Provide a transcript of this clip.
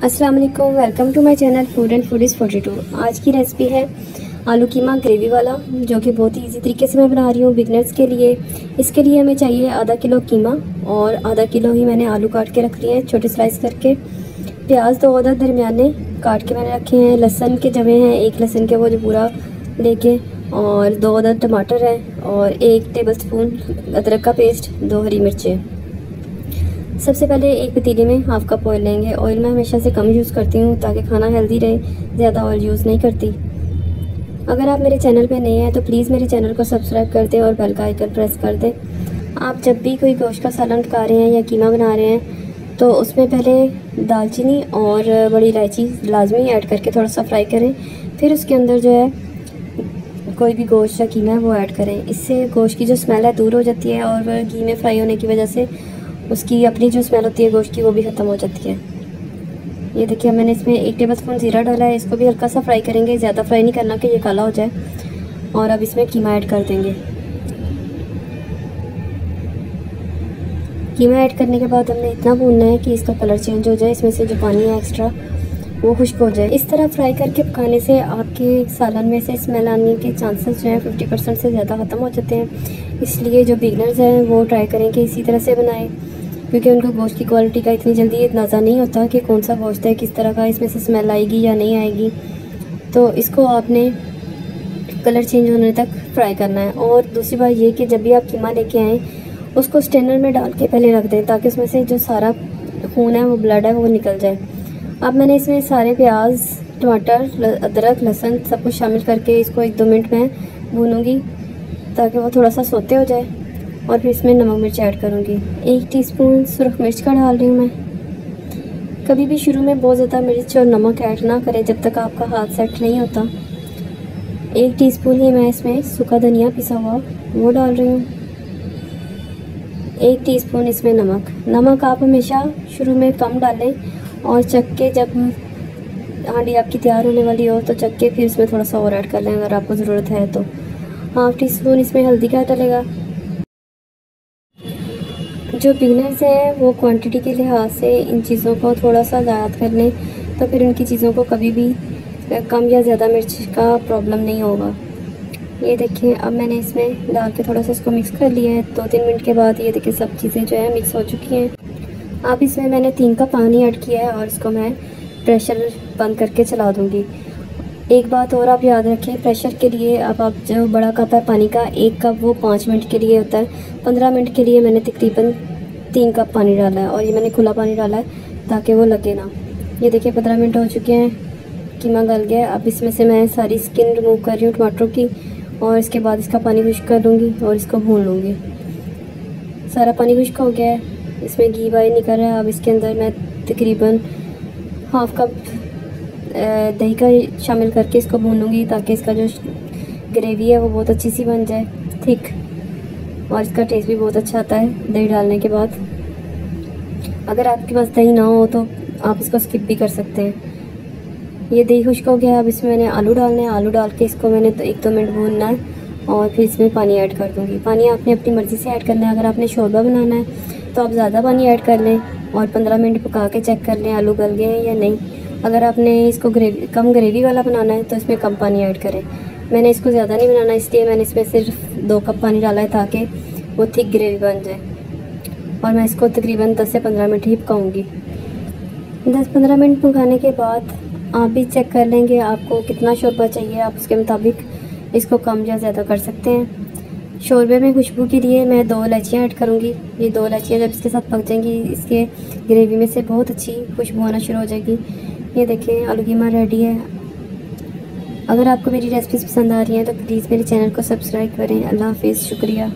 अस्सलाम वालेकुम, welcome to my channel food and food is 42। आज की रेसिपी है आलू कीमा ग्रेवी वाला, जो कि बहुत ही इजी तरीके से मैं बना रही हूँ बिगनर्स के लिए। इसके लिए हमें चाहिए आधा किलो कीमा और आधा किलो ही मैंने आलू काट के रख लिए हैं छोटे स्लाइस करके। प्याज 2 अदद दरमियाने काट के मैंने रखे हैं। लहसुन के जवे हैं 1 लहसुन के, वो जो पूरा लेके, और 2 अदद टमाटर हैं और 1 टेबलस्पून अदरक का पेस्ट, 2 हरी मिर्चें। सबसे पहले एक पतीले में हाफ कप ऑयल लेंगे। ऑयल मैं हमेशा से कम यूज़ करती हूँ ताकि खाना हेल्दी रहे, ज़्यादा ऑयल यूज़ नहीं करती। अगर आप मेरे चैनल पे नए हैं तो प्लीज़ मेरे चैनल को सब्सक्राइब कर दें और बेल का आइकन प्रेस कर दें। आप जब भी कोई गोश्त का सालन पका रहे हैं या कीमा बना रहे हैं तो उसमें पहले दालचीनी और बड़ी इलायची लाजमी ऐड करके थोड़ा सा फ्राई करें, फिर उसके अंदर जो है कोई भी गोश्त या कीमा है वो ऐड करें। इससे गोश्त की जो स्मेल है दूर हो जाती है और घी में फ्राई होने की वजह से उसकी अपनी जो स्मेल होती है गोश्त की वो भी ख़त्म हो जाती है। ये देखिए मैंने इसमें 1 टेबलस्पून ज़ीरा डाला है। इसको भी हल्का सा फ्राई करेंगे, ज़्यादा फ्राई नहीं करना कि ये काला हो जाए। और अब इसमें कीमा ऐड कर देंगे। कीमा ऐड करने के बाद हमने इतना भूनना है कि इसका कलर चेंज हो जाए, इसमें से जो पानी है एक्स्ट्रा वो खुश्क हो जाए। इस तरह फ्राई करके पकाने से आपके सालन में से स्मेल आने के चांसेस जो हैं 50% से ज़्यादा ख़त्म हो जाते हैं। इसलिए जो बिगनर्स हैं वो ट्राई करें कि इसी तरह से बनाएं, क्योंकि उनको गोश्त की क्वालिटी का इतनी जल्दी अंदाज़ा नहीं होता कि कौन सा गोश्त है, किस तरह का इसमें से स्मेल आएगी या नहीं आएगी। तो इसको आपने कलर चेंज होने तक फ्राई करना है। और दूसरी बात ये कि जब भी आप कीमा लेके आएँ उसको स्ट्रेनर में डाल के पहले रख दें ताकि उसमें से जो सारा खून है, वो ब्लड है, वो निकल जाए। अब मैंने इसमें सारे प्याज, टमाटर, अदरक, लहसुन सब कुछ शामिल करके इसको 1-2 मिनट में भूनूंगी ताकि वो थोड़ा सा सोते हो जाए। और फिर इसमें नमक मिर्च ऐड करूँगी। 1 टीस्पून सुरख मिर्च का डाल रही हूँ मैं। कभी भी शुरू में बहुत ज़्यादा मिर्च और नमक ऐड ना करें जब तक आपका हाथ सेट नहीं होता। 1 टीस्पून ही मैं इसमें सूखा धनिया पिसा हुआ वो डाल रही हूँ। 1 टीस्पून इसमें नमक आप हमेशा शुरू में कम डालें और चख के जब हांडी आपकी तैयार होने वाली हो तो चख के फिर इसमें थोड़ा सा और ऐड कर लें अगर आपको ज़रूरत है तो। 1/2 टीस्पून इसमें हल्दी का डलेगा। जो बिगनर्स हैं वो क्वांटिटी के लिहाज से इन चीज़ों को थोड़ा सा ज़्यादा कर लें तो फिर उनकी चीज़ों को कभी भी कम या ज़्यादा मिर्च का प्रॉब्लम नहीं होगा। ये देखिए अब मैंने इसमें डाल के थोड़ा सा इसको मिक्स कर लिया है। 2-3 मिनट के बाद ये देखिए सब चीज़ें जो है मिक्स हो चुकी हैं। अब इसमें मैंने 3 कप पानी ऐड किया है और इसको मैं प्रेशर बंद करके चला दूँगी। एक बात और आप याद रखें, प्रेशर के लिए अब आप जो बड़ा कप है पानी का, 1 कप वो 5 मिनट के लिए होता है। 15 मिनट के लिए मैंने तकरीबन 3 कप पानी डाला है और ये मैंने खुला पानी डाला है ताकि वो लगे ना। ये देखिए 15 मिनट हो चुके हैं, कीमा गल गया। अब इसमें से मैं सारी स्किन रिमूव कर रही हूँ टमाटरों की और इसके बाद इसका पानी खुश्क कर लूँगी और इसको भून लूँगी। सारा पानी खुश्क हो गया है, इसमें घी बाहर निकल रहा है। अब इसके अंदर मैं तकरीबन हाफ कप दही का शामिल करके इसको भून लूँगी ताकि इसका जो ग्रेवी है वो बहुत अच्छी सी बन जाए, थिक, और इसका टेस्ट भी बहुत अच्छा आता है दही डालने के बाद। अगर आपके पास दही ना हो तो आप इसको स्किप भी कर सकते हैं। ये दही खुश्क हो गया। अब इसमें मैंने आलू डालने हैं। आलू डाल के इसको मैंने 1-2 मिनट भूनना है और फिर इसमें पानी ऐड कर दूँगी। पानी आपने अपनी मर्ज़ी से ऐड करना है। अगर आपने शोरबा बनाना है तो आप ज़्यादा पानी ऐड कर लें और 15 मिनट पका के चेक कर लें आलू गल गए हैं या नहीं। अगर आपने इसको कम ग्रेवी वाला बनाना है तो इसमें कम पानी ऐड करें। मैंने इसको ज़्यादा नहीं बनाना, इसलिए मैंने इसमें सिर्फ 2 कप पानी डाला है ताकि वो थिक ग्रेवी बन जाए। और मैं इसको तकरीबन 10 से 15 मिनट ही पकाऊँगी। 10-15 मिनट पकाने के बाद आप भी चेक कर लेंगे आपको कितना शोरबा चाहिए। आप उसके मुताबिक इसको कम या ज़्यादा कर सकते हैं। शोरबे में खुशबू के लिए मैं 2 इलायचियाँ ऐड करूँगी। ये 2 इलायचियाँ जब इसके साथ पक जाएंगी इसके ग्रेवी में से बहुत अच्छी खुशबू आना शुरू हो जाएगी। ये देखें आलू कीमा रेडी है। अगर आपको मेरी रेसिपीज़ पसंद आ रही हैं तो प्लीज़ मेरे चैनल को सब्सक्राइब करें। अल्लाह हाफिज़, शुक्रिया।